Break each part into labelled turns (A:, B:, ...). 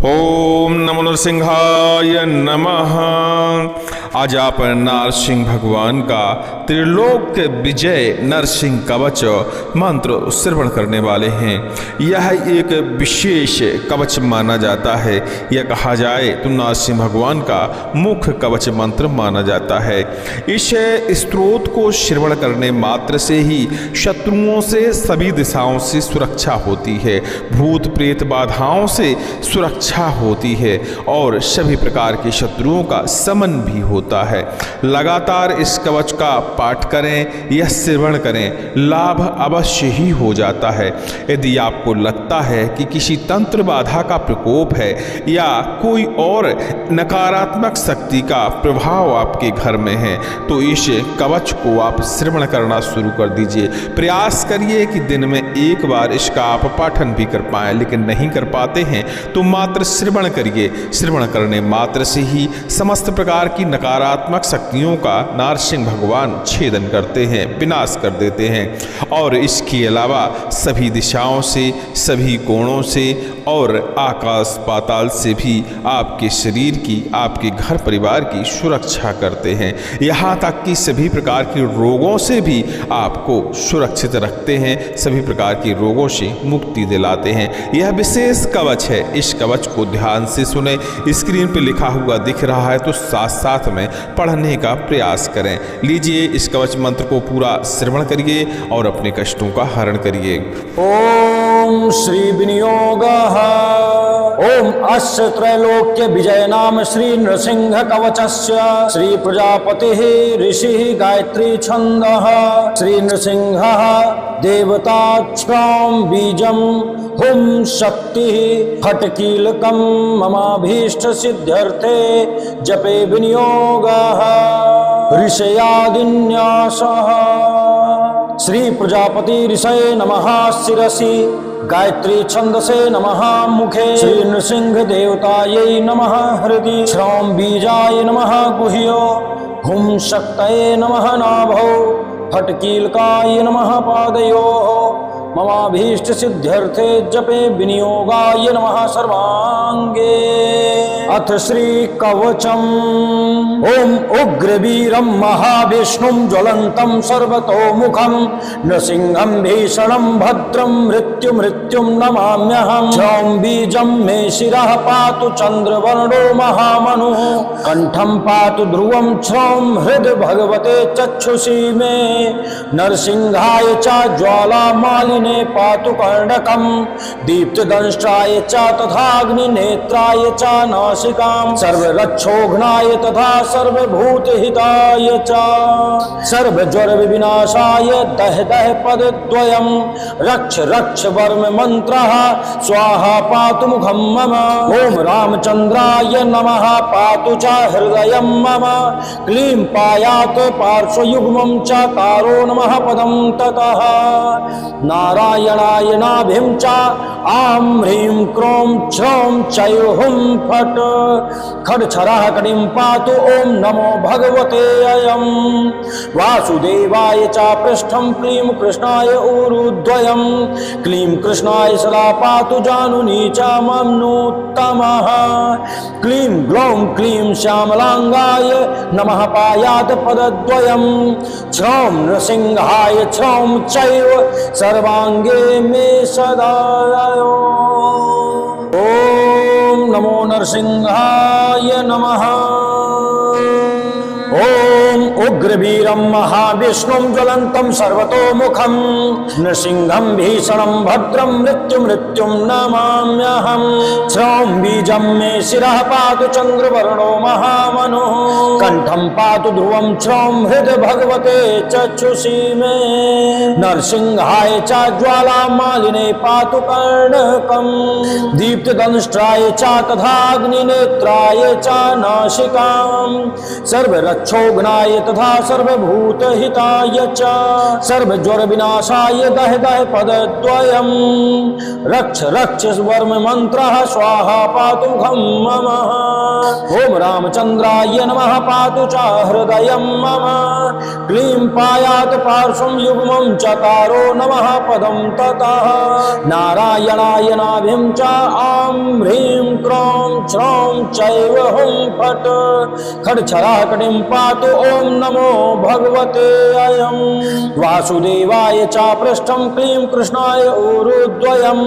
A: ओम नमो नरसिंहाय नमः। आज आप नरसिंह भगवान का त्रिलोक विजय नरसिंह कवच मंत्र श्रवण करने वाले हैं। यह एक विशेष कवच माना जाता है। यह कहा जाए तो नरसिंह भगवान का मुख्य कवच मंत्र माना जाता है। इस स्तोत्र को श्रवण करने मात्र से ही शत्रुओं से सभी दिशाओं से सुरक्षा होती है, भूत प्रेत बाधाओं से सुरक्षा होती है और सभी प्रकार के शत्रुओं का समन भी होता है। लगातार इस कवच का पाठ करें या श्रवण करें, लाभ अवश्य ही हो जाता है। यदि आपको लगता है कि किसी तंत्र बाधा का प्रकोप है या कोई और नकारात्मक शक्ति का प्रभाव आपके घर में है तो इस कवच को आप श्रवण करना शुरू कर दीजिए। प्रयास करिए कि दिन में एक बार इसका आप पाठन भी कर पाएं, लेकिन नहीं कर पाते हैं तो मात्र श्रवण करिए। श्रवण करने मात्र से ही समस्त प्रकार की नकारात्मक शक्तियों का नरसिंह भगवान छेदन करते हैं, विनाश कर देते हैं और इसके अलावा सभी दिशाओं से, सभी कोणों से और आकाश पाताल से भी आपके शरीर की, आपके घर परिवार की सुरक्षा करते हैं। यहाँ तक कि सभी प्रकार के रोगों से भी आपको सुरक्षित रखते हैं, सभी प्रकार के रोगों से मुक्ति दिलाते हैं। यह विशेष कवच है। इस कवच को ध्यान से सुने। स्क्रीन पर लिखा हुआ दिख रहा है तो साथ साथ में पढ़ने का प्रयास करें। लीजिए इस कवच मंत्र को पूरा श्रवण करिए और अपने कष्टों का हरण करिए।
B: ओम श्री विनियोगः। ओम अस्य त्रैलोक्य विजय नाम श्री नृसिंह कवचस्य श्री प्रजापतिः ऋषिः गायत्री छन्दः श्री नृसिंहः देवताक्षरां बीजं हुं शक्तिः फट्कीलकं ममाभीष्ट सिद्ध्यर्थे जपे विनियोगः ऋषयादिन्यासः। श्री प्रजापति ऋषये नमः शिरसि गायत्री छंदसे नमः मुखे श्री नृसिंह देवतायै नमः हृदि श्राम बीजाय नमः गुह्यो हुं शक्तये नमः नाभौ फट्कीलकाय नमः पादयोः ममाभीष्ट सिद्ध्यर्थे जपे विनियोगाय नमः सर्वांगे। अथ श्री कवचम्। ओम उग्रवीरं महाविष्णुं ज्वलन्तं सर्वतोमुखं नृसिंहं भीषणं भद्रं मृत्युं नमाम्यहम्। क्षौं बीजं मे शिरः पातु चन्द्रवर्णो महामनुः कण्ठं पातु ध्रुवं क्षौं हृदि भगवते चक्षुषी मे नरसिंहाय च ज्वालामालिने पातु कर्णकं दीप्तदंष्ट्राय च तथाग्निनेत्राय च नासिकां सर्वरक्षोघ्नाय तथा सर्वभूतहिताय च सर्वज्वर विनाशाय दह दह पदद्वयं रक्ष रक्ष वर्म मंत्रः स्वाहा पातु मुखं मम। ओम रामचंद्राय नमः पातु च हृदयं मम क्लीं पायात् पार्श्वयुग्मं च कारो नमः पदं ततः नारायणाय नाभिं च आं ह्रीं क्रों क्षौं चैहुं फट् खड्छरः कटिं पातु। ओम नमो भगवते अयं वासुदेवाय च पृष्ठं क्लीं कृष्णाय ऊरुद्वयं क्लीं कृष्णाय सदा पातु जानुनी च मम्नोत्तमः क्लीं ग्लौं क्लीं श्यामलांगाय नमः पायात् पदद्वयं क्षौं नृसिंहाय क्षौं चैव सर्वांगे मे सदा। ओम नमो नरसिंहाय नमः। ओम उग्रवीरं महाविष्णुं ज्वलन्तं सर्वतोमुखं नृसिंहं भीषणं भद्रं मृत्युं नमाम्यहम्। क्षौं बीजं मे शिरः पातु चन्द्रवर्णो महामनुः कण्ठं पातु ध्रुवं क्षौं हृदि भगवते चक्षुषी मे नरसिंहाय च ज्वालामालिने पातु कर्णकं दीप्तदंष्ट्राय च तथाग्निनेत्राय च नासिकां सर्वरक्षोघ्नाय तथा सर्वभूतहिताय च सर्वज्वरविनाशाय दह दह पदद्वयम् रक्ष रक्ष वर्ममन्त्रः स्वाहा पातु मुखं मम ॐ रामचन्द्राय नमः पातु च हृदयं मम क्लीं पायात् पार्श्वं युग्मं चकारो नमः पदं ततः नारायणाय नाभिं च आं ह्रीं क्रों श्रौं चैव हुं फट् खड्छराः कटिं पातु ॐ नमो भगवते अयं वासुदेवाय च पृष्ठं क्लीं कृष्णाय ऊरुद्वयं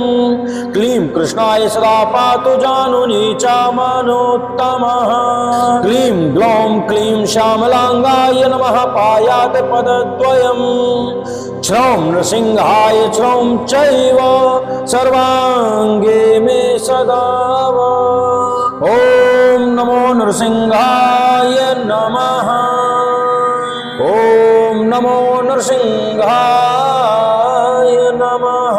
B: क्लीं कृष्णाय सदा पातु जानुनी च मनोत्तमः क्लीं ग्लौं क्लीं श्यामलाङ्गाय नमः पायात् पदद्वयम् श्रौं नृसिंहाय श्रौं चैव सर्वाङ्गे मे सदा ॐ नमो नृसिंहाय नमः ॐ नमो नृसिंहाय नमः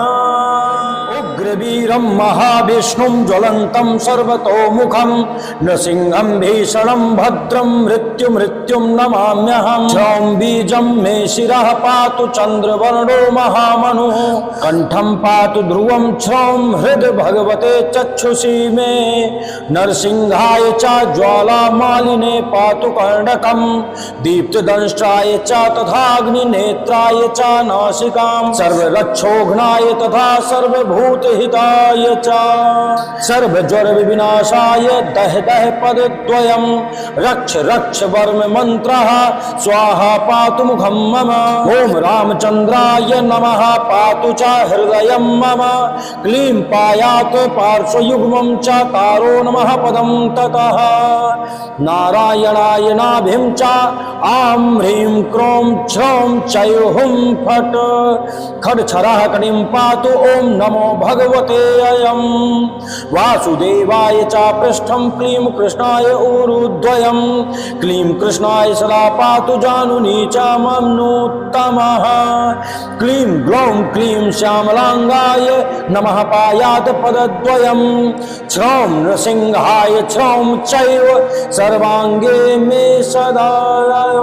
B: उग्रवीरं महाविष्णुं ज्वलन्तं सर्वतोमुखं नृसिंहं भीषणं भद्रं मृत्युं नमाम्यहं क्षौं बीजं मे शिरः पातु चन्द्रवर्णो महामनुः कण्ठं पातु ध्रुवं क्षौं हृद् भगवते चक्षुषी मे नरसिंहाय च ज्वालामालिने पातु कर्णकं दीप्तदंष्ट्राय च तथाग्निनेत्राय च नासिकां सर्वरक्षोघ्नाय तथा सर्वभूतहिताय च सर्वज्वरविनाशाय दह दह पदद्वयं रक्ष रक्ष वर्ममन्त्रः स्वाहा पातु मुखं मम ॐ रामचन्द्राय नमः पातु च हृदयं मम क्लीं पायात् पार्श्वयुग्मं चकारो नमः पदं ततः नारायणाय नाभिं च आं ह्रीं क्रों श्रौं चैव हुं फट् खड्छराः कटिं पातु ॐ नमो भगवते अयं वासुदेवाय च पृष्ठं क्लीं कृष्णाय ऊरुद्वयं क्लीं कृष्णाय सदा पातु जानुनी च मनोत्तमः क्लीं ग्लौं क्लीं श्यामलाङ्गाय नमः पायात् पदद्वयं श्रौं नृसिंहाय श्रौं चैव सर्वाङ्गे मे सदा ॐ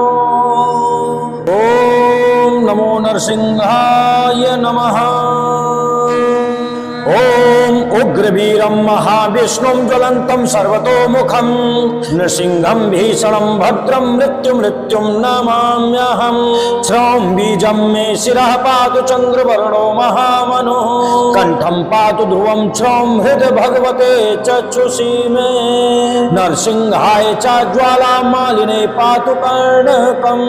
B: नमो नरसिंहाय नमः ॐ उग्रवीरं महाविष्णुं ज्वलन्तं सर्वतोमुखं नृसिंहं भीषणं भद्रं मृत्युं नमाम्यहं श्रौं बीजं मे शिरः पातु चन्द्रवर्णो महामनुः कण्ठं पातु ध्रुवं श्रौं हृद् भगवते चक्षुषी मे नरसिंहाय च ज्वालामालिने पातु कर्णकं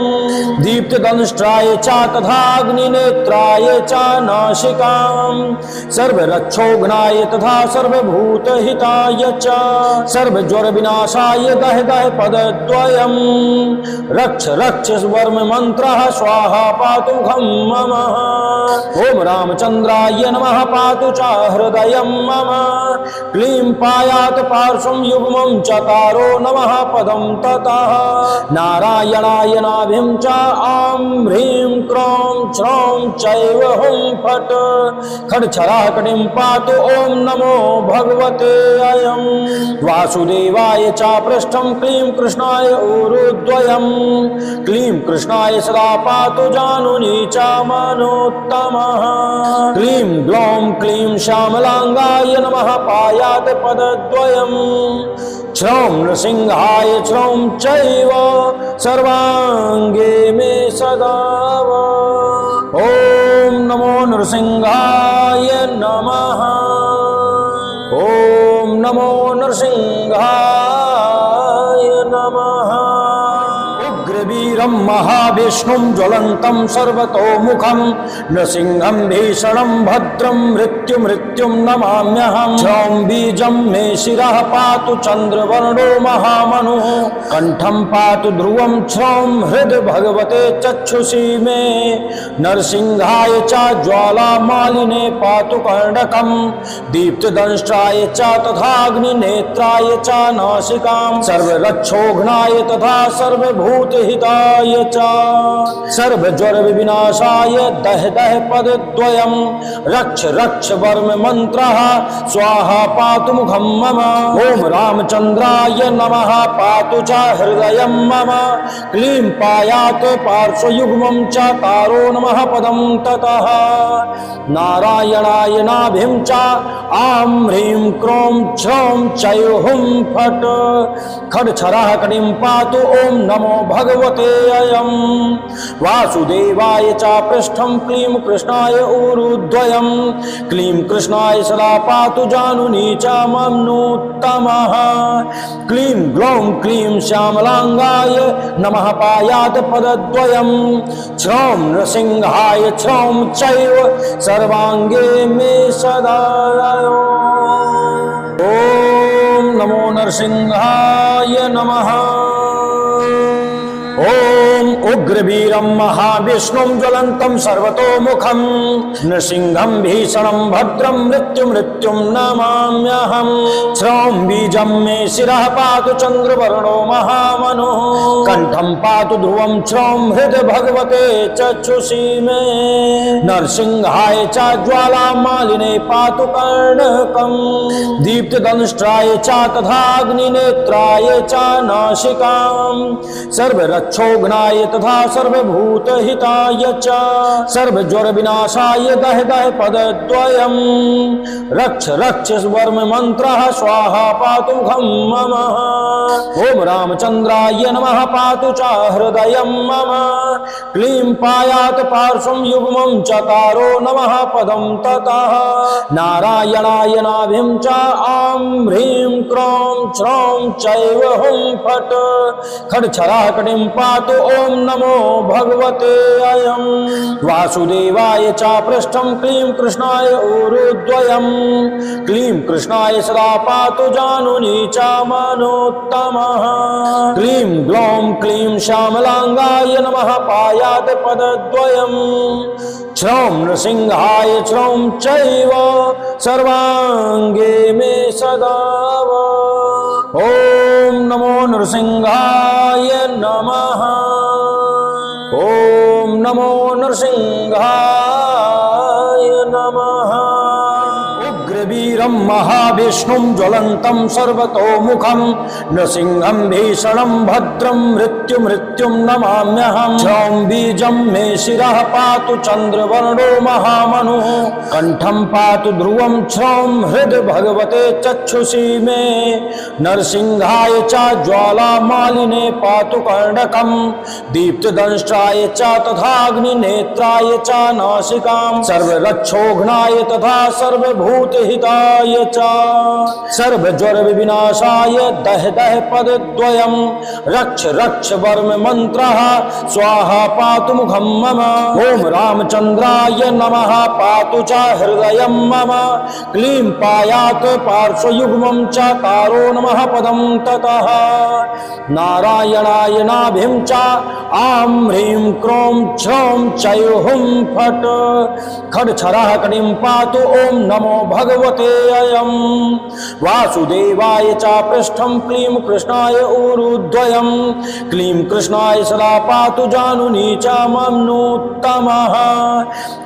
B: दीप्तदंष्ट्राय च तथाग्निनेत्राय च नासिकां सर्वरक्षोघ्नाय तथा सर्वभूतहिताय च सर्वज्वरविनाशाय दह दह पदद्वयं रक्ष रक्ष वर्ममन्त्रः स्वाहा पातु मुखं मम ॐ रामचन्द्राय नमः पातु च हृदयं मम क्लीं पायात् पार्श्वं युग्मं चकारो नमः पदं ततः नारायणाय नाभिं च आं ह्रीं क्रों श्रौं चैव हुं फट् खड्छराः कटिं पातु ॐ नमो भगवते अयं वासुदेवाय च पृष्ठं क्लीं कृष्णाय ऊरुद्वयं क्लीं कृष्णाय सदा पातु जानुनी च मनोत्तमः क्लीं ग्लौं क्लीं श्यामलाङ्गाय नमः पायात् पदद्वयं श्रौं नृसिंहाय श्रौं चैव सर्वाङ्गे मे सदा ॐ नमो नृसिंहाय नमः ॐ नमो नृसिंहाय नमः उग्रवीरं महाविष्णुं ज्वलन्तं सर्वतोमुखं नृसिंहं भीषणं भद्रं मृत्युं नमाम्यहं क्षौं बीजं मे शिरः पातु चन्द्रवर्णो महामनुः कण्ठं पातु ध्रुवं श्रौं हृद् भगवते चक्षुषी मे नरसिंहाय च ज्वालामालिने पातु कर्णकं दीप्तदंष्ट्राय च तथाग्निनेत्राय च नासिकां सर्वरक्षोघ्नाय तथा सर्वभूतहिताय हिताय च सर्वज्वरविनाशाय दह दह पदद्वयं रक्ष रक्ष वर्म मन्त्रः स्वाहा पातु मुखं मम ॐ रामचन्द्राय नमः पातु च हृदयं मम क्लीं पायातु पार्श्वयुग्मं च तारो नमः पदं ततः नारायणाय नाभिं च आं ह्रीं क्रों छ्रौं चै हुं फट् खड्छरः कटिं पातु ॐ नमो भगवते अयं वासुदेवाय च पृष्ठं क्लीं कृष्णाय ऊरुद्वयं क्लीं कृष्णाय सदा पातु जानुनी च मम्नोत्तमः क्लीं ग्लौं क्लीं श्यामलाङ्गाय नमः पायात् पदद्वयं छ्रौं नृसिंहाय छ्रौं चैव सर्वाङ्गे मे सदा ॐ नमो नरसिंहाय नमः ॐ उग्रवीरं महाविष्णुं ज्वलन्तं सर्वतोमुखं नृसिंहं भीषणं भद्रं मृत्युं नमाम्यहं श्रौं बीजं मे शिरः पातु चन्द्रवर्णो महामनुः कण्ठं पातु ध्रुवं श्रौं हृदि भगवते चक्षुषी मे नरसिंहाय च ज्वालामालिने पातु कर्णकं दीप्तदंष्ट्राय च तथाग्निनेत्राय च नासिकां सर्वरक्षोघ्नाय तथा सर्वभूतहिताय च सर्वज्वरविनाशाय दह दह पदद्वयं रक्ष रक्ष वर्म मन्त्रः स्वाहा पातु मुखं मम ॐ रामचन्द्राय नमः पातु च हृदयं मम क्लीं पायात् पार्श्वं युग्मं चकारो नमः पदं ततः नारायणाय नाभिं च आं ह्रीं क्रों छ्रौं चैव हुं फट् खड्छरः कटिं पातु ॐ नमो भगवते अयं वासुदेवाय च पृष्ठं क्लीं कृष्णाय ऊरुद्वयं क्लीं कृष्णाय सदा पातु जानुनी च मनोत्तमः क्लीं ग्लौं क्लीं श्यामलाङ्गाय नमः पायात् पदद्वयं छ्रौं नृसिंहाय छ्रौं चैव सर्वाङ्गे मे सदा ॐ नमो नृसिंहाय नमः ॐ नमो नृसिंहाय नमः उग्रवीरं महाविष्णुं ज्वलन्तं सर्वतोमुखं नृसिंहं भीषणं भद्रं मृत्युं नमाम्यहं छ्रौं बीजं मे शिरः पातु चन्द्रवर्णो महामनुः कण्ठं पातु ध्रुवं छ्रौं हृदि भगवते चक्षुषी मे नरसिंहाय च ज्वालामालिने पातु कर्णकं दीप्तदंष्ट्राय च तथाग्निनेत्राय च नासिकां सर्वरक्षोघ्नाय तथा सर्वभूतहिताय च सर्वज्वरविनाशाय दह दह पदद्वयं रक्ष रक्ष वर्म मन्त्रः स्वाहा पातु मुखं मम ॐ रामचन्द्राय नमः पातु च हृदयं मम क्लीं पायात् पार्श्वयुग्मं च तारो नमः पदं ततः नारायणाय नाभिं च आं ह्रीं क्रों छ्रौं चै हुं फट् खड्छरः कटिं पातु ॐ नमो भगवते अयं वासुदेवाय च पृष्ठं क्लीं कृष्णाय ऊरुद्वयं क्लीं कृष्णाय सदा पातु जानुनी च मम्नोत्तमः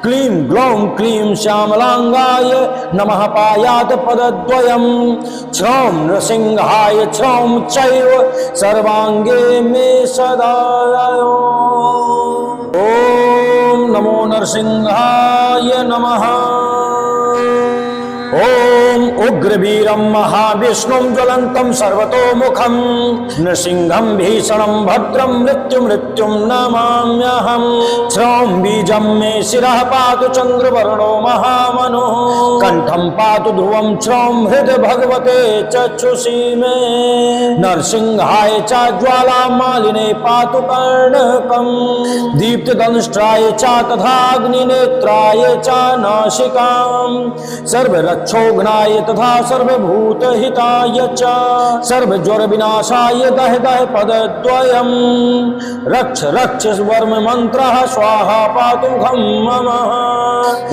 B: क्लीं ग्लौं क्लीं श्यामलाङ्गाय नमः पायात् पदद्वयं छ्रौं नृसिंहाय छ्रौं चैव सर्वाङ्गे मे सदा ॐ नमो नरसिंहाय नमः ॐ उग्रवीरं महाविष्णुं ज्वलन्तं सर्वतोमुखं नृसिंहं भीषणं भद्रं मृत्युं नमाम्यहं श्रौं बीजं मे शिरः पातु चन्द्रवर्णो महामनुः कण्ठं पातु ध्रुवं छ्रौं हृदि भगवते चक्षुषी मे नरसिंहाय च ज्वालामालिने पातु कर्णकं दीप्तदंष्ट्राय च तथाग्निनेत्राय च नासिकां सर्वरक्षोघ्नाय तथा सर्वभूतहिताय च सर्वज्वरविनाशाय दह दह पदद्वयम् रक्ष रक्ष वर्म मन्त्रः स्वाहा पातु मुखं मम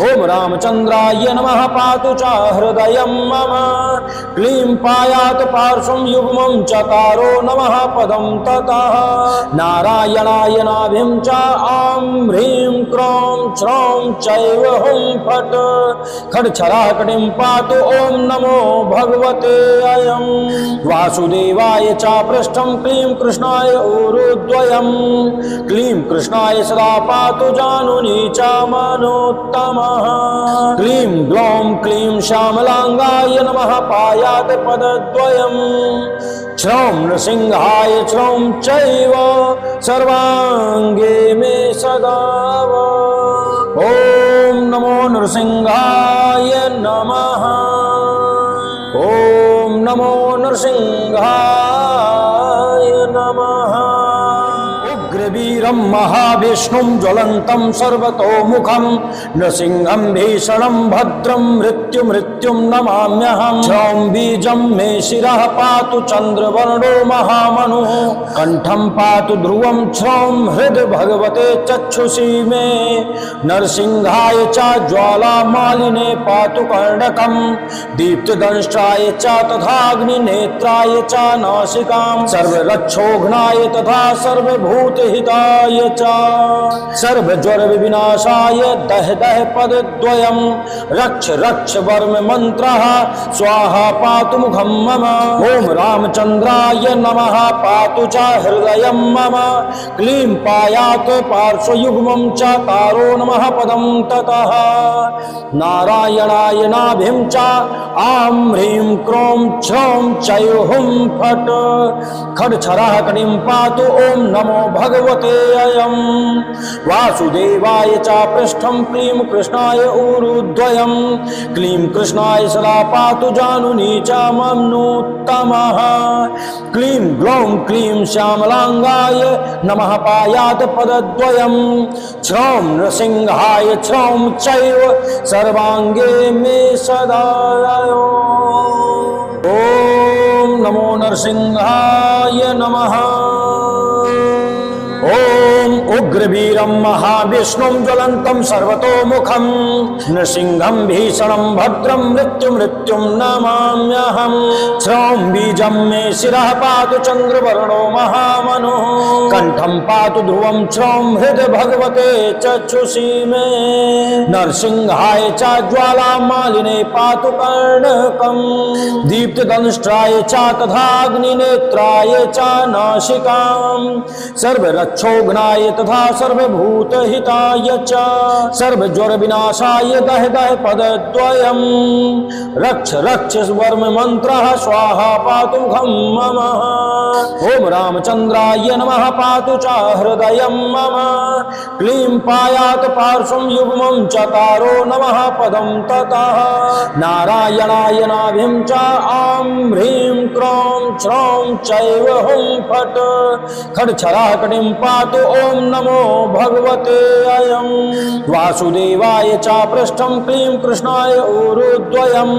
B: ॐ रामचन्द्राय नमः पातु च हृदयं मम क्लीं पायात् पार्श्वं युग्मं चकारो नमः पदं ततः नारायणाय नाभिं च आं ह्रीं क्रों श्रौं चैव हुं फट् खड्छराकटिं पातु ॐ नमो भगवते अयं वासुदेवाय च पृष्ठं क्लीं कृष्णाय ऊरुद्वयं क्लीं कृष्णाय सदा पातु जानुनी च मनोत्तमः क्लीं ग्लौं क्लीं श्यामलाङ्गाय नमः पायात् पदद्वयम् श्रौं नृसिंहाय श्रौं चैव सर्वाङ्गे मे सदा ॐ नमो नृसिंहाय नमः ॐ नमो नृसिंहाय नमः उग्रवीरं महाविष्णुं ज्वलन्तं सर्वतोमुखं नृसिंहं भीषणं भद्रं मृत्युं नमाम्यहं क्षौं बीजं मे शिरः पातु चन्द्रवर्णो महामनुः कण्ठं पातु ध्रुवं क्षौं हृदि भगवते चक्षुषी मे नरसिंहाय च ज्वालामालिने पातु कर्णकं दीप्तदंष्ट्राय च तथाग्निनेत्राय च नासिकां सर्वरक्षोघ्नाय तथा सर्वभूतहिताय च सर्वज्वरविनाशाय दह दह पदद्वयं रक्ष रक्ष वर्म मन्त्रः स्वाहा पातु मुखं मम ॐ रामचन्द्राय नमः पातु च हृदयं मम क्लीं पायात् पार्श्वयुग्मं च तारो नमः पदं ततः नारायणाय नाभिं च आं ह्रीं क्रों श्रौं चैव हुं फट् खड्छराकटिं पातु ॐ नमो भगवते अयं वासुदेवाय च पृष्ठं क्लीं कृष्णाय ऊरुद्वयं क्लीं कृष्णाय सदा पातु जानुनी च ममनोत्तमः क्लीं ग्लौं क्लीं श्यामलाङ्गाय नमः पायात् पदद्वयं श्रौं नृसिंहाय श्रौं चैव सर्वाङ्गे मे सदा ॐ नमो नरसिंहाय नमः ॐ उग्रवीरं महाविष्णुं ज्वलन्तं सर्वतोमुखं नृसिंहं भीषणं भद्रं मृत्युं नमाम्यहं श्रौं बीजं मे शिरः पातु चन्द्रवर्णो महामनुः कण्ठं पातु ध्रुवं श्रौं हृदि भगवते चक्षुषी मे नरसिंहाय च ज्वालामालिने पातु कर्णकं दीप्तदंष्ट्राय च तथाग्निनेत्राय च नासिकां सर्वरक्षोघ्नाय तथा सर्वभूतहिताय च सर्वज्वरविनाशाय दह दह पदद्वयं रक्ष रक्ष वर्म मन्त्रः स्वाहा पातु मुखं मम ॐ रामचन्द्राय नमः पातु च हृदयं मम क्लीं पायात् पार्श्वं युग्मं चकारो नमः पदं ततः नारायणाय नाभिं च आं ह्रीं क्रों श्रौं चैव हुं फट् खड्छराकटिं पातु ॐ नमो भगवते अयं वासुदेवाय च पृष्ठं क्लीं कृष्णाय ऊरुद्वयं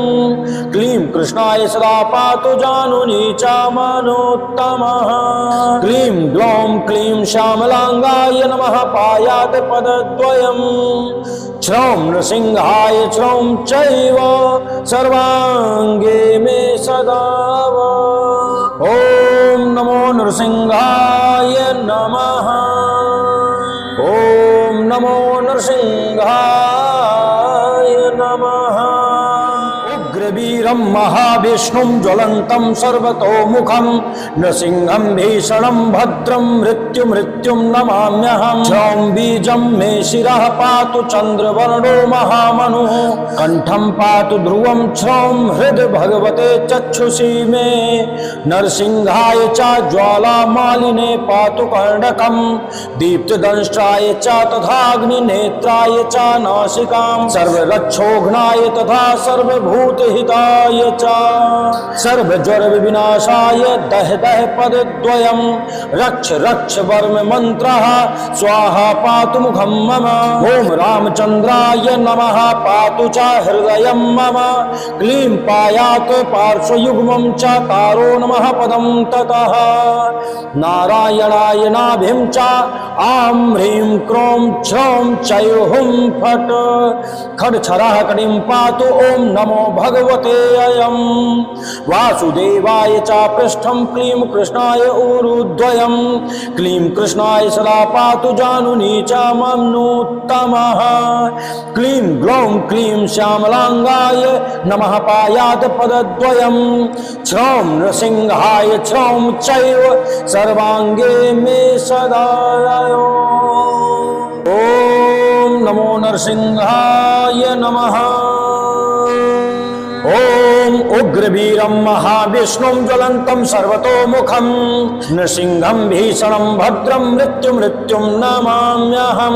B: क्लीं कृष्णाय सदा पातु जानुनी च मनोत्तमः क्लीं ग्लौं क्लीं श्यामलाङ्गाय नमः पायात् पदद्वयं श्रौं नृसिंहाय श्रौं चैव सर्वाङ्गे मे सदा ॐ नमो नृसिंहाय नमः ॐ नमो नृसिंहाय नमः उग्रवीरं महाविष्णुं ज्वलन्तं सर्वतोमुखं नृसिंहं भीषणं भद्रं मृत्युं नमाम्यहं क्षौं बीजं मे शिरः पातु चन्द्रवर्णो महामनुः कण्ठं पातु ध्रुवं श्रौं हृदि भगवते चक्षुषी मे नरसिंहाय च ज्वालामालिने पातु कर्णकं दीप्तदंष्ट्राय च तथाग्निनेत्राय च नासिकां सर्वरक्षोघ्नाय तथा सर्वभूतहिताय हृदयाय च सर्वज्वरविनाशाय दह दह पदद्वयम् रक्ष रक्ष वर्म मन्त्रः स्वाहा पातु मुखं मम ॐ रामचन्द्राय नमः पातु च हृदयं मम क्लीं पायात् पार्श्वयुग्मं च तारो नमः पदं ततः नारायणाय नाभिं च आं ह्रीं क्रों छ्रौं चैव हुं फट् खड्छरः कटिं पातु ॐ नमो भगवते अयं वासुदेवाय च पृष्ठं क्लीं कृष्णाय ऊरुद्वयं क्लीं कृष्णाय सदा पातु जानुनी च मम्नोत्तमः क्लीं ग्लौं क्लीं श्यामलाङ्गाय नमः पायात् पदद्वयं छ्रौं नृसिंहाय छ्रौं चैव सर्वाङ्गे मे सदा ॐ नमो नरसिंहाय नमः ॐ उग्रवीरं महाविष्णुं ज्वलन्तं सर्वतोमुखं नृसिंहं भीषणं भद्रं मृत्युं नमाम्यहं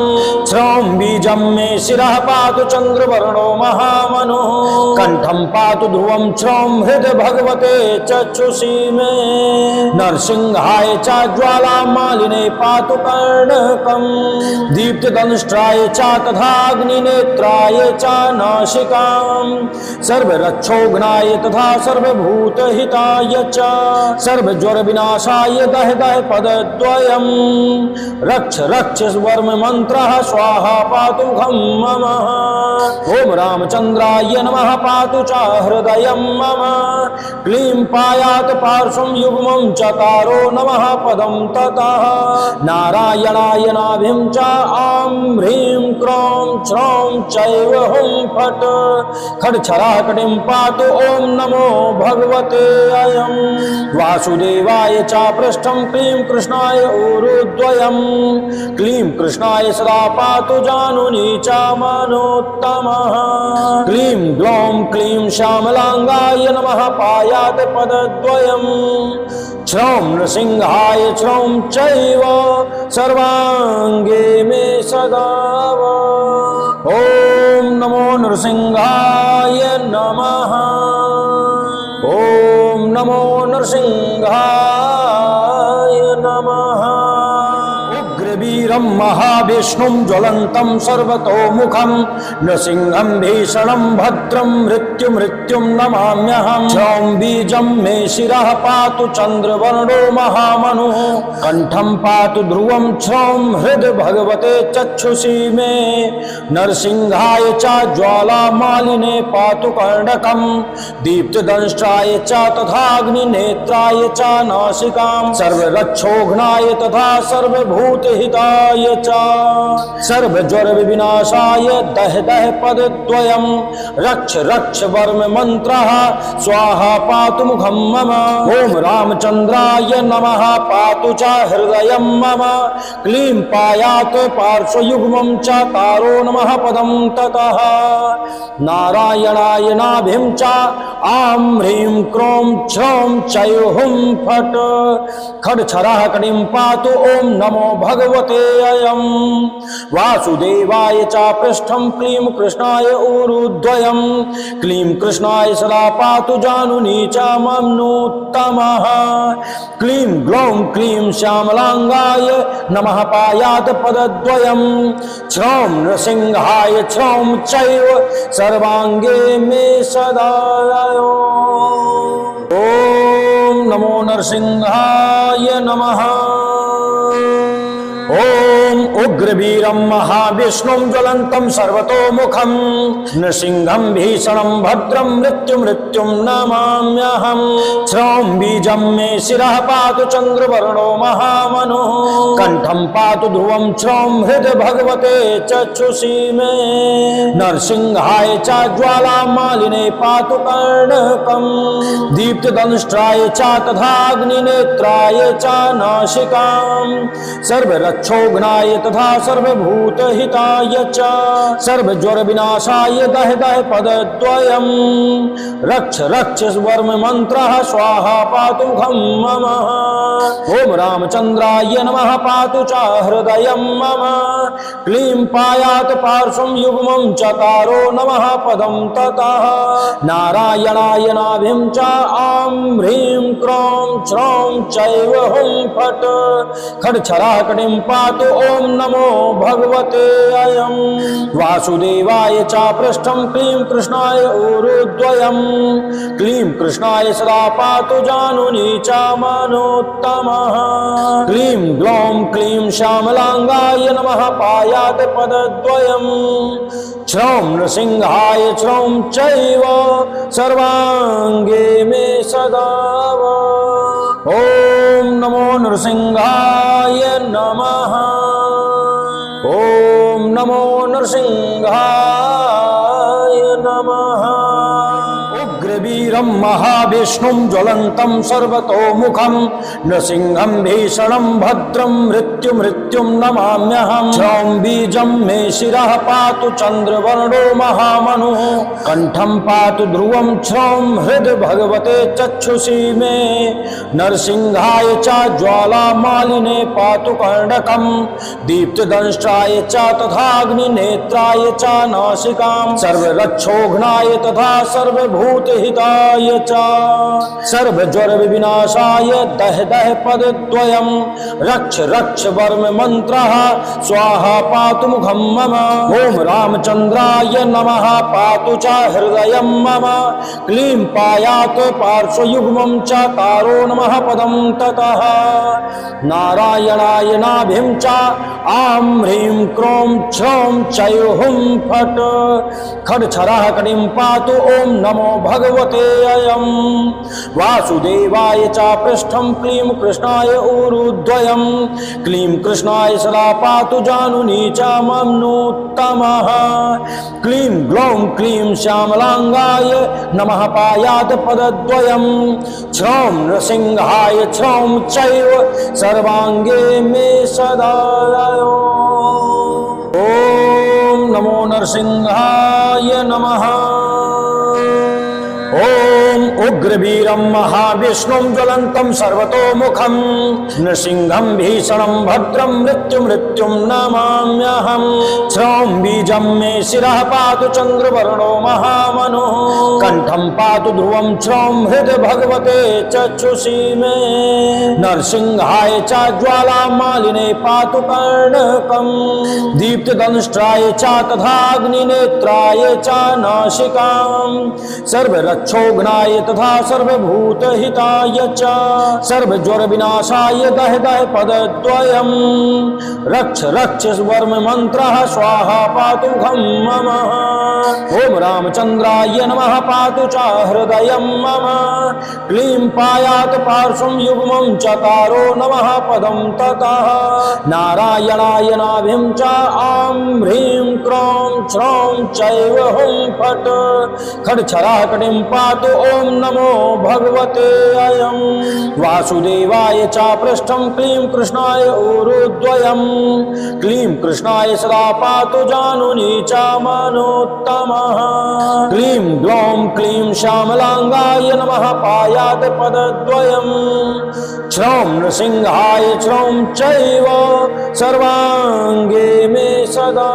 B: श्रौं बीजं मे शिरः पातु चन्द्रवर्णो महामनुः कण्ठं पातु ध्रुवं श्रौं हृदि भगवते चक्षुषी मे नरसिंहाय च ज्वालामालिने पातु कर्णकं दीप्तदंष्ट्राय च तथाग्निनेत्राय च नासिकां सर्वरक्षोघ्नाय तथा सर्वभूतहिताय च सर्वज्वरविनाशाय दह दह पदद्वयम् रक्ष रक्ष वर्म मन्त्रः स्वाहा पातु मुखं मम ॐ रामचन्द्राय नमः पातु च हृदयं मम क्लीं पायात् पार्श्वं युग्मं चकारो नमः पदं ततः नारायणाय नाभिं च आं ह्रीं क्रों छ्रौं चैव हुं फट् खड्छरः कटिं पातु ॐ नमो भगवते अयं वासुदेवाय च पृष्ठं क्लीं कृष्णाय ऊरुद्वयं क्लीं कृष्णाय सदा पातु जानुनी च मनोत्तमः क्लीं ग्लौं क्लीं श्यामलाङ्गाय नमः पायात् पदद्वयं श्रौं नृसिंहाय श्रौं चैव सर्वाङ्गे मे सदा ॐ नमो नृसिंहाय नमः ॐ नमो नरसिंहाय नमः उग्रवीरं महाविष्णुं ज्वलन्तं सर्वतोमुखं नृसिंहं भीषणं भद्रं मृत्युं नमाम्यहं श्रौं बीजं मे शिरः पातु चन्द्रवर्णो महामनुः कण्ठं पातु ध्रुवं श्रौं हृदि भगवते चक्षुषी मे नरसिंहाय च ज्वालामालिने पातु कर्णकं दीप्तदंष्ट्राय च तथाग्निनेत्राय च नासिकां सर्वरक्षोघ्नाय तथा सर्वभूतहिताय च सर्वज्वरविनाशाय दह दह पदद्वयं रक्ष रक्ष वर्म मन्त्रः स्वाहा पातु मुखं मम ॐ रामचन्द्राय नमः पातु च हृदयं मम क्लीं पायात् पार्श्वयुग्मं च तारो नमः पदं ततः नारायणाय नाभिं च आं ह्रीं क्रों छ्रौं चैव हुं फट् खड्छरः कटिं पातु ॐ नमो भगवते अयं वासुदेवाय च पृष्ठं क्लीं कृष्णाय ऊरुद्वयं क्लीं कृष्णाय सदा पातु जानुनी च मम्नोत्तमः क्लीं ग्लौं क्लीं श्यामलाङ्गाय नमः पायात् पदद्वयं श्रौं नृसिंहाय श्रौं चैव सर्वाङ्गे मे सदा ॐ नमो नरसिंहाय नमः ॐ उग्रवीरं महाविष्णुं ज्वलन्तं सर्वतोमुखं नृसिंहं भीषणं भद्रं मृत्युं नमाम्यहं श्रौं बीजं मे शिरः पातु चन्द्रवर्णो महामनुः कण्ठं पातु ध्रुवं श्रौं हृदि भगवते चक्षुषी मे नरसिंहाय च ज्वालामालिने पातु कर्णकं दीप्तदंष्ट्राय च तथाग्निनेत्राय च नासिकां सर्वरक्षोघ्नाय तथा सर्वभूतहिताय च सर्वज्वरविनाशाय दह दह पदद्वयम् रक्ष रक्ष वर्ममन्त्रः स्वाहा पातु मुखं मम ॐ रामचन्द्राय नमः पातु च हृदयं मम क्लीं पायात् पार्श्वं युग्मं चकारो नमः पदं ततः नारायणाय नाभिं च आं ह्रीं क्रों श्रौं चैव हुं फट् खड्छराः कटिं पातु ॐ नमो भगवते अयं वासुदेवाय च पृष्ठं क्लीं कृष्णाय ऊरुद्वयं क्लीं कृष्णाय सदा पातु जानुनी च मनोत्तमः क्लीं ग्लौं क्लीं श्यामलाङ्गाय नमः पायात् पदद्वयम् श्रौं नृसिंहाय श्रौं चैव सर्वाङ्गे मे सदा ॐ नमो नृसिंहाय नमः ॐ नमो नृसिंहाय नमः उग्रवीरं महाविष्णुं ज्वलन्तं सर्वतोमुखं नृसिंहं भीषणं भद्रं मृत्युं नमाम्यहं श्रौं बीजं मे शिरः पातु चन्द्रवर्णो महामनुः कण्ठं पातु ध्रुवं श्रौं हृदि भगवते चक्षुषी मे नरसिंहाय च ज्वालामालिने पातु कर्णकं दीप्तदंष्ट्राय च तथाग्निनेत्राय च नासिकां सर्वरक्षोघ्नाय तथा सर्वभूतहिताय च सर्वज्वरविनाशाय दह दह पदद्वयं रक्ष रक्ष वर्ममन्त्रः स्वाहा पातु मुखं मम ॐ रामचन्द्राय नमः पातु च हृदयं मम क्लीं पायात् पार्श्वयुग्मं चकारो नमः पदं ततः नारायणाय नाभिं च आं ह्रीं क्रों श्रौं चैव हुं फट् खड्छराः कटिं पातु ॐ नमो भगवते अयं वासुदेवाय च पृष्ठं क्लीं कृष्णाय ऊरुद्वयं क्लीं कृष्णाय सदा पातु जानुनी च मनोत्तमः क्लीं ग्लौं क्लीं श्यामलाङ्गाय नमः पायात् पदद्वयं श्रौं नृसिंहाय श्रौं चैव सर्वाङ्गे मे सदा ॐ नमो नरसिंहाय नमः ॐ उग्रवीरं महाविष्णुं ज्वलन्तं सर्वतोमुखं नृसिंहं भीषणं भद्रं मृत्युं नमाम्यहं श्रौं बीजं मे शिरः पातु चन्द्रवर्णो महामनुः कण्ठं पातु ध्रुवं श्रौं हृदि भगवते चक्षुषी मे नरसिंहाय च ज्वालामालिने पातु कर्णकं दीप्तदंष्ट्राय च तथाग्निनेत्राय च नासिकां सर्वरक्षोघ्नाय तथा सर्वभूतहिताय च सर्वज्वरविनाशाय दह दह पदद्वयम् रक्ष रक्ष वर्ममन्त्रः स्वाहा पातु मुखं मम ॐ रामचन्द्राय नमः पातु च हृदयं मम क्लीं पायात् पार्श्वं युग्मं चकारो नमः पदं ततः नारायणाय नाभिं च आं ह्रीं क्रों श्रौं चैव हुं फट् खड्छराः कटिं पातु ॐ नमो भगवते अयं वासुदेवाय च पृष्ठं क्लीं कृष्णाय ऊरुद्वयं क्लीं कृष्णाय सदा पातु जानुनी च मनोत्तमः क्लीं ग्लौं क्लीं श्यामलाङ्गाय नमः पायात् पदद्वयं श्रौं नृसिंहाय श्रौं चैव सर्वाङ्गे मे सदा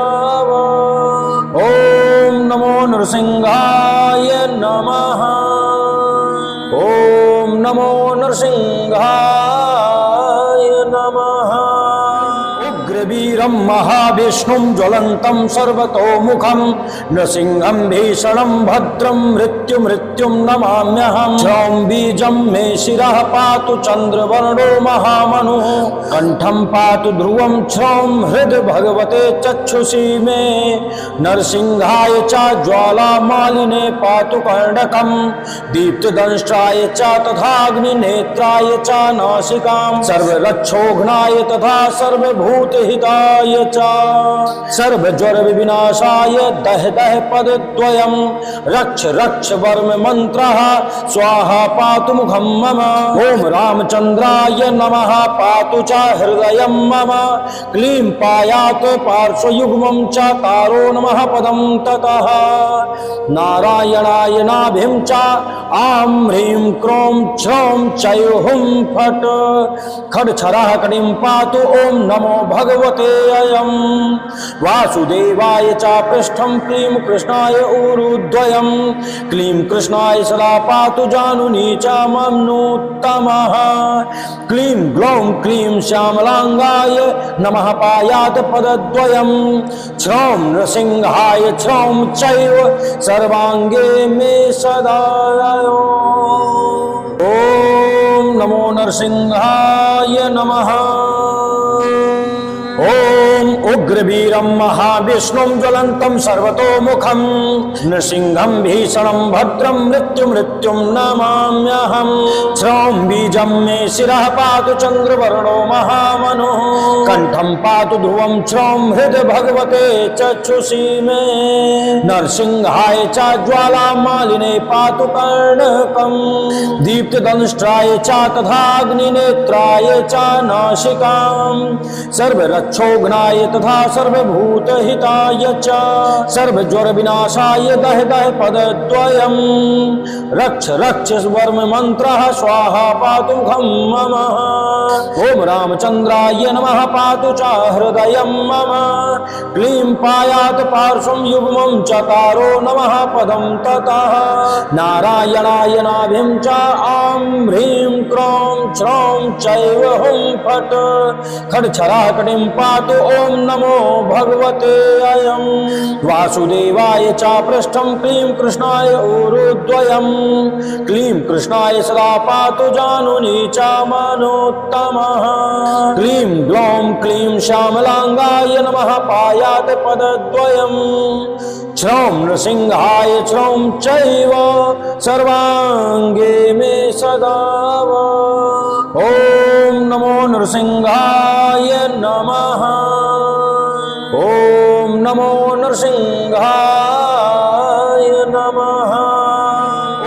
B: ॐ नमो नृसिंहाय नमः ॐ नमो नृसिंहाय नमः उग्रवीरं महाविष्णुं ज्वलन्तं सर्वतोमुखं नृसिंहं भीषणं भद्रं मृत्युं नमाम्यहं श्रौं बीजं मे शिरः पातु चन्द्रवर्णो महामनुः कण्ठं पातु ध्रुवं श्रौं हृदि भगवते चक्षुषी मे नरसिंहाय च ज्वालामालिने पातु कर्णकं दीप्तदंष्ट्राय च तथाग्निनेत्राय च नासिकां सर्वरक्षोघ्नाय तथा सर्वभूतहि हिताय च सर्वज्वर विनाशाय दह दह पदद्वयम् रक्ष रक्ष वर्म मंत्रः स्वाहा पातु मुखं मम ओम रामचंद्राय नमः पातु च हृदयं मम क्लीं पायात् पार्श्वयुग्मं च तारो नमः पदं ततः नारायणाय नाभिं च आं ह्रीं क्रों छ्रौं चैव हुं फट् खड्छरः कटिं पातु ओं नमो भगवते अयं वासुदेवाय च पृष्ठं क्लीं कृष्णाय ऊरुद्वयं क्लीं कृष्णाय सदा पातु जानुनी च मम्नोत्तमः क्लीं ग्लौं क्लीं श्यामलांगाय नमः पायात् पदद्वयं छ्रौं नृसिंहाय छ्रौं चैव सर्वांगे मे सदा ओम नमो नरसिंहाय नमः ओम उग्रवीरं महाविष्णुं ज्वलन्तं सर्वतोमुखं नृसिंहं भीषणं भद्रं मृत्युं नमाम्यहं श्रौं बीजं मे शिरः पातु चन्द्रवर्णो महामनुः कंठं पातु ध्रुवं श्रौं हृदि भगवते चक्षुषी मे नरसिंहाय च ज्वालामालिने पातु कर्णकं दीप्तदंष्ट्राय च तथाग्निनेत्राय च नासिकां सर्वरक्षोघ्नाय तथा सर्वभूतहिताय च सर्वज्वर विनाशाय दह दह पदद्वयम् रक्ष रक्ष वर्म मंत्रः स्वाहा पातु मुखं मम ओम रामचंद्राय नमः पातु च हृदयं मम क्लीं पायात् पार्श्वं युग्मं चकारो नमः पदं ततः नारायणाय नाभिं च आं ह्रीं क्रों छ्रौं चैव हुं फट् खड्छरः कटिं पातु ओं नमो भगवते अयं वासुदेवाय च पृष्ठं क्लीं कृष्णाय ऊरुद्वयं क्लीं कृष्णाय सदा पातु जानुनी च मनोत्तमः क्लीं ग्लौं क्लीं श्यामलांगाय नमः पायात् पदद्वयं छ्रौं नृसिंहाय छ्रौं चैव सर्वांगे मे सदा ओम नमो नरसिंहाय नमः ओम नमो नरसिंहाय नमः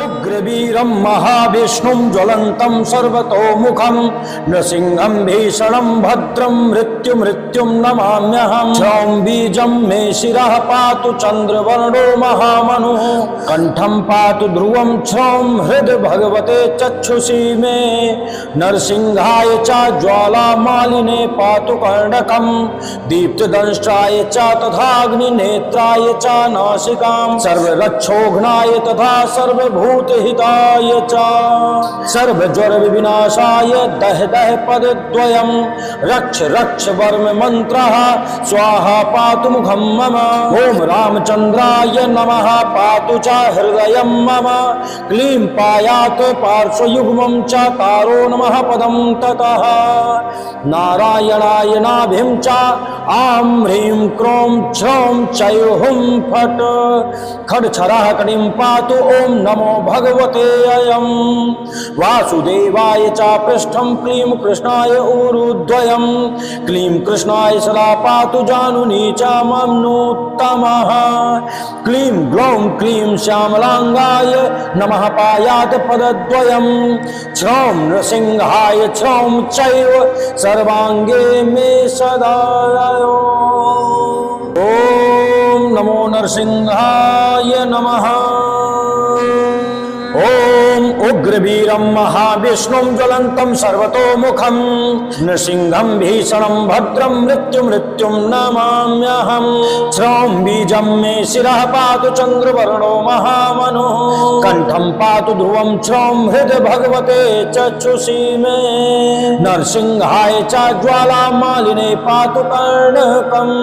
B: उग्रवीरं महाविष्णुं ज्वलन्तं सर्वतोमुखं नृसिंहं भीषणं भद्रं मृत्युं नमाम्यहं श्रौं बीजं मे शिरः पातु चन्द्रवर्णो महामनुः कंठं पातु ध्रुवं श्रौं हृदि भगवते चक्षुषी मे नरसिंहाय च ज्वालामालिने पातु कर्णकं दीप्तदंष्ट्राय च तथाग्निनेत्राय च नासिकां सर्वरक्षोघ्नाय तथा सर्वभूतहिताय च सर्वज्वर विनाशाय दह दह पदद्वयं रक्ष रक्ष वर्म मंत्रः स्वाहा पातु मुखं मम ओम रामचंद्राय नमः पातु च हृदयं मम क्लीं पायात् पार्श्वयुग्मं च तारो नमः पदं ततः नारायणाय नाभिं च आं ह्रीं क्रों छ्रौं चैव हुं फट् खड्छरः कटिं पातु ओं नमो भगवते अयं वासुदेवाय च पृष्ठं क्लीं कृष्णाय ऊरुद्वयं क्लीं कृष्णाय सदा पातु जानुनी च मम्नोत्तमः क्लीं ग्लौं क्लीं श्यामलांगाय नमः पायात् पदद्वयं छ्रौं नृसिंहाय छ्रौं चैव सर्वांगे मे सदा ओम नमो नरसिंहाय नमः ओम उग्रवीरं महाविष्णुं ज्वलन्तं सर्वतोमुखं नृसिंहं भीषणं भद्रं मृत्युं नमाम्यहं श्रौं बीजं मे शिरः पातु चन्द्रवर्णो महामनुः कंठं पातु ध्रुवं श्रौं हृदि भगवते चक्षुषी मे नरसिंहाय च ज्वालामालिने पातु कर्णकं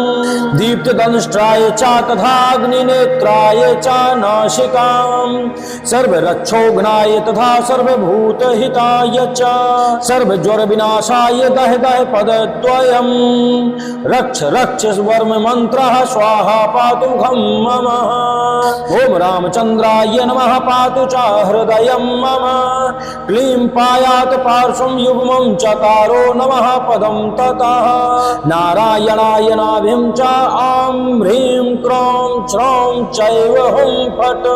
B: दीप्तदंष्ट्राय च तथाग्निनेत्राय च नासिकां सर्वरक्षोघ्नाय तथा सर्वभूतहिताय च सर्वज्वरविनाशाय दह दह पदद्वयम् रक्ष रक्ष वर्म मन्त्रः स्वाहा पातु मुखं मम ॐ रामचन्द्राय नमः पातु च हृदयं मम क्लीं पायात् पार्श्वं युग्मं चकारो नमः पदं ततः नारायणाय नाभिं च आं ह्रीं क्रों श्रौं चैव हुं फट्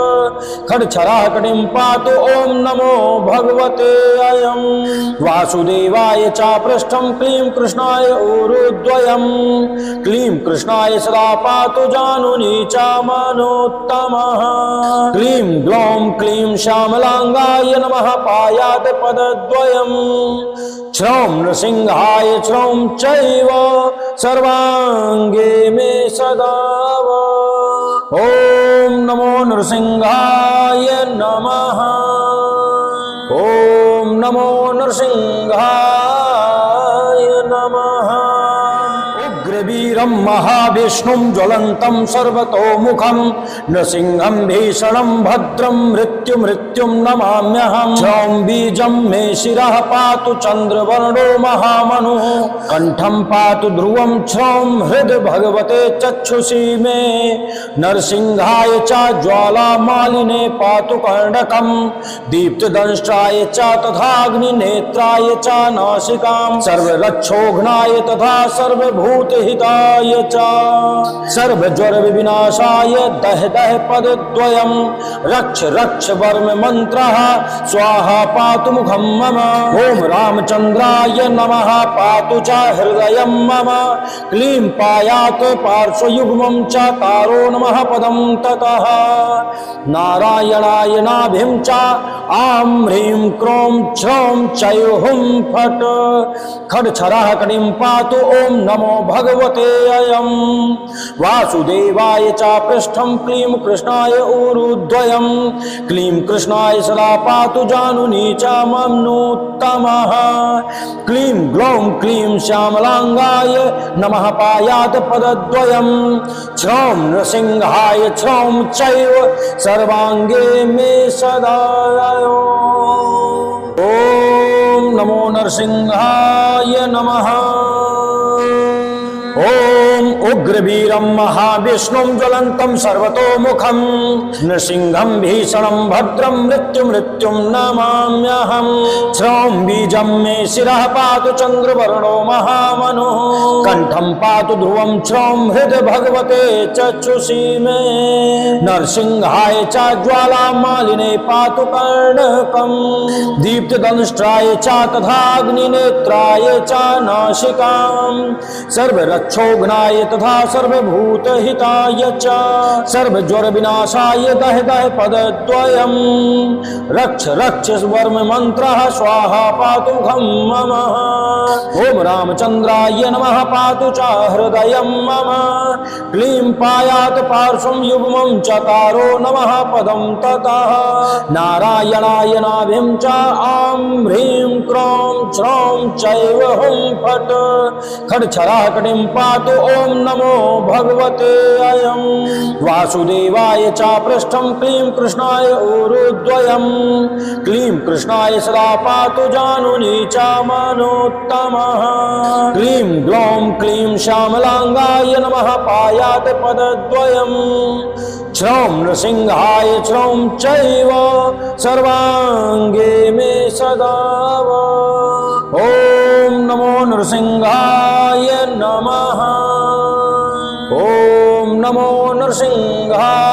B: खड्छराकटिं पातु ॐ नमो भगवते अयं वासुदेवाय च पृष्ठं क्लीं कृष्णाय ऊरुद्वयं क्लीं कृष्णाय सदा पातु जानुनी च मनोत्तमः क्लीं ग्लौं क्लीं श्यामलाङ्गाय नमः पायात् पदद्वयम् श्रौं नृसिंहाय श्रौं चैव सर्वाङ्गे मे सदा ॐ नमो नृसिंहाय नमः ॐ नमो नृसिंहाय नमः उग्रवीरं महाविष्णुं ज्वलन्तं सर्वतोमुखं नृसिंहं भीषणं भद्रं मृत्युं नमाम्यहं क्षौं बीजं मे शिरः पातु चन्द्रवर्णो महामनुः कण्ठं पातु ध्रुवं क्षौं हृदि भगवते चक्षुषी मे नरसिंहाय च ज्वालामालिने पातु कर्णकं दीप्तदंष्ट्राय च तथाग्निनेत्राय च नासिकां सर्वरक्षोघ्नाय तथा सर्वभूतहिताय च सर्वज्वरविनाशाय दह दह पदद्वयं रक्ष रक्ष वर्म मन्त्रः स्वाहा पातु मुखं मम ॐ रामचन्द्राय नमः पातु च हृदयं मम क्लीं पायात् पार्श्वयुग्मं च तारो नमः पदं ततः नारायणाय नाभिं च आं ह्रीं क्रों श्रौं चैव हुं फट् खड्छराकटिं पातु ॐ नमो भगवते अयं वासुदेवाय च पृष्ठं क्लीं कृष्णाय ऊरुद्वयं क्लीं कृष्णाय सदा पातु जानुनी च मनोत्तमः क्लीं ग्लौं क्लीं श्यामलाङ्गाय नमः पायात् पदद्वयं श्रौं नृसिंहाय श्रौं चैव सर्वाङ्गे मे सदा ॐ नमो नरसिंहाय नमः ॐ उग्रवीरं महाविष्णुं ज्वलन्तं सर्वतोमुखं नृसिंहं भीषणं भद्रं मृत्युं नमाम्यहं श्रौं बीजं मे शिरः पातु चन्द्रवर्णो महामनुः कण्ठं पातु ध्रुवं श्रौं हृदि भगवते चक्षुषी मे नरसिंहाय च ज्वालामालिने पातु कर्णकं दीप्तदंष्ट्राय च तथाग्निनेत्राय च नासिकां सर्वरक्षोघ्नाय तथा सर्वभूतहिताय च सर्वज्वरविनाशाय दह दह पदद्वयं रक्ष रक्ष वर्म मन्त्रः स्वाहा पातु मुखं मम ॐ रामचन्द्राय नमः पातु च हृदयं मम क्लीं पायात् पार्श्वं युग्मं चकारो नमः पदं ततः नारायणाय नाभिं च आं ह्रीं क्रों श्रौं चैव हुं फट् खड्छराकटिं पातु ॐ नमो भगवते अयं वासुदेवाय च पृष्ठं क्लीं कृष्णाय ऊरुद्वयं क्लीं कृष्णाय सदा पातु जानुनी च मनोत्तमः क्लीं ग्लौं क्लीं श्यामलाङ्गाय नमः पायात् पदद्वयं श्रौं नृसिंहाय श्रौं चैव सर्वाङ्गे मे सदा ॐ नमो नृसिंहाय नमः ॐ नमो नृसिंहाय